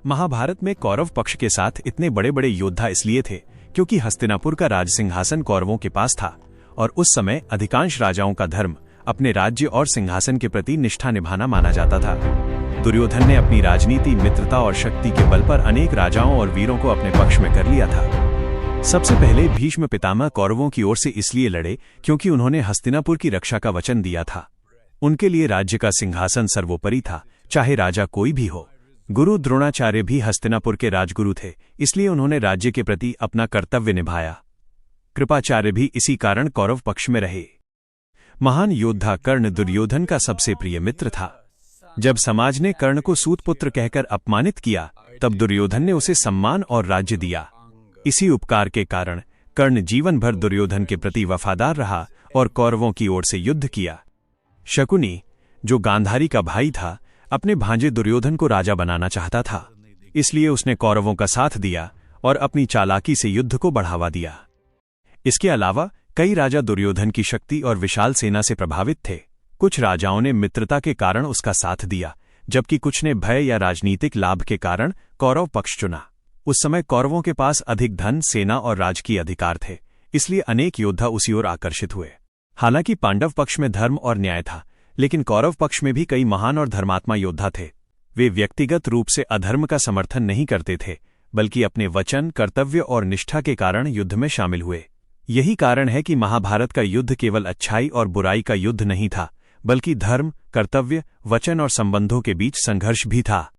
महाभारत में कौरव पक्ष के साथ इतने बड़े बड़े योद्धा इसलिए थे क्योंकि हस्तिनापुर का राज सिंहासन कौरवों के पास था और उस समय अधिकांश राजाओं का धर्म अपने राज्य और सिंहासन के प्रति निष्ठा निभाना माना जाता था। दुर्योधन ने अपनी राजनीति, मित्रता और शक्ति के बल पर अनेक राजाओं और वीरों को अपने पक्ष में कर लिया था। सबसे पहले भीष्म पितामह कौरवों की ओर से इसलिए लड़े क्योंकि उन्होंने हस्तिनापुर की रक्षा का वचन दिया था। उनके लिए राज्य का सिंहासन सर्वोपरि था, चाहे राजा कोई भी हो। गुरु द्रोणाचार्य भी हस्तिनापुर के राजगुरु थे, इसलिए उन्होंने राज्य के प्रति अपना कर्तव्य निभाया। कृपाचार्य भी इसी कारण कौरव पक्ष में रहे। महान योद्धा कर्ण दुर्योधन का सबसे प्रिय मित्र था। जब समाज ने कर्ण को सूतपुत्र कहकर अपमानित किया, तब दुर्योधन ने उसे सम्मान और राज्य दिया। इसी उपकार के कारण कर्ण जीवन भर दुर्योधन के प्रति वफादार रहा और कौरवों की ओर से युद्ध किया। शकुनी, जो गांधारी का भाई था, अपने भांजे दुर्योधन को राजा बनाना चाहता था, इसलिए उसने कौरवों का साथ दिया और अपनी चालाकी से युद्ध को बढ़ावा दिया। इसके अलावा कई राजा दुर्योधन की शक्ति और विशाल सेना से प्रभावित थे। कुछ राजाओं ने मित्रता के कारण उसका साथ दिया, जबकि कुछ ने भय या राजनीतिक लाभ के कारण कौरव पक्ष चुना। उस समय कौरवों के पास अधिक धन, सेना और राजकीय अधिकार थे, इसलिए अनेक योद्धा उसी ओर आकर्षित हुए। हालांकि पांडव पक्ष में धर्म और न्याय था, लेकिन कौरव पक्ष में भी कई महान और धर्मात्मा योद्धा थे। वे व्यक्तिगत रूप से अधर्म का समर्थन नहीं करते थे, बल्कि अपने वचन, कर्तव्य और निष्ठा के कारण युद्ध में शामिल हुए। यही कारण है कि महाभारत का युद्ध केवल अच्छाई और बुराई का युद्ध नहीं था, बल्कि धर्म, कर्तव्य, वचन और संबंधों के बीच संघर्ष भी था।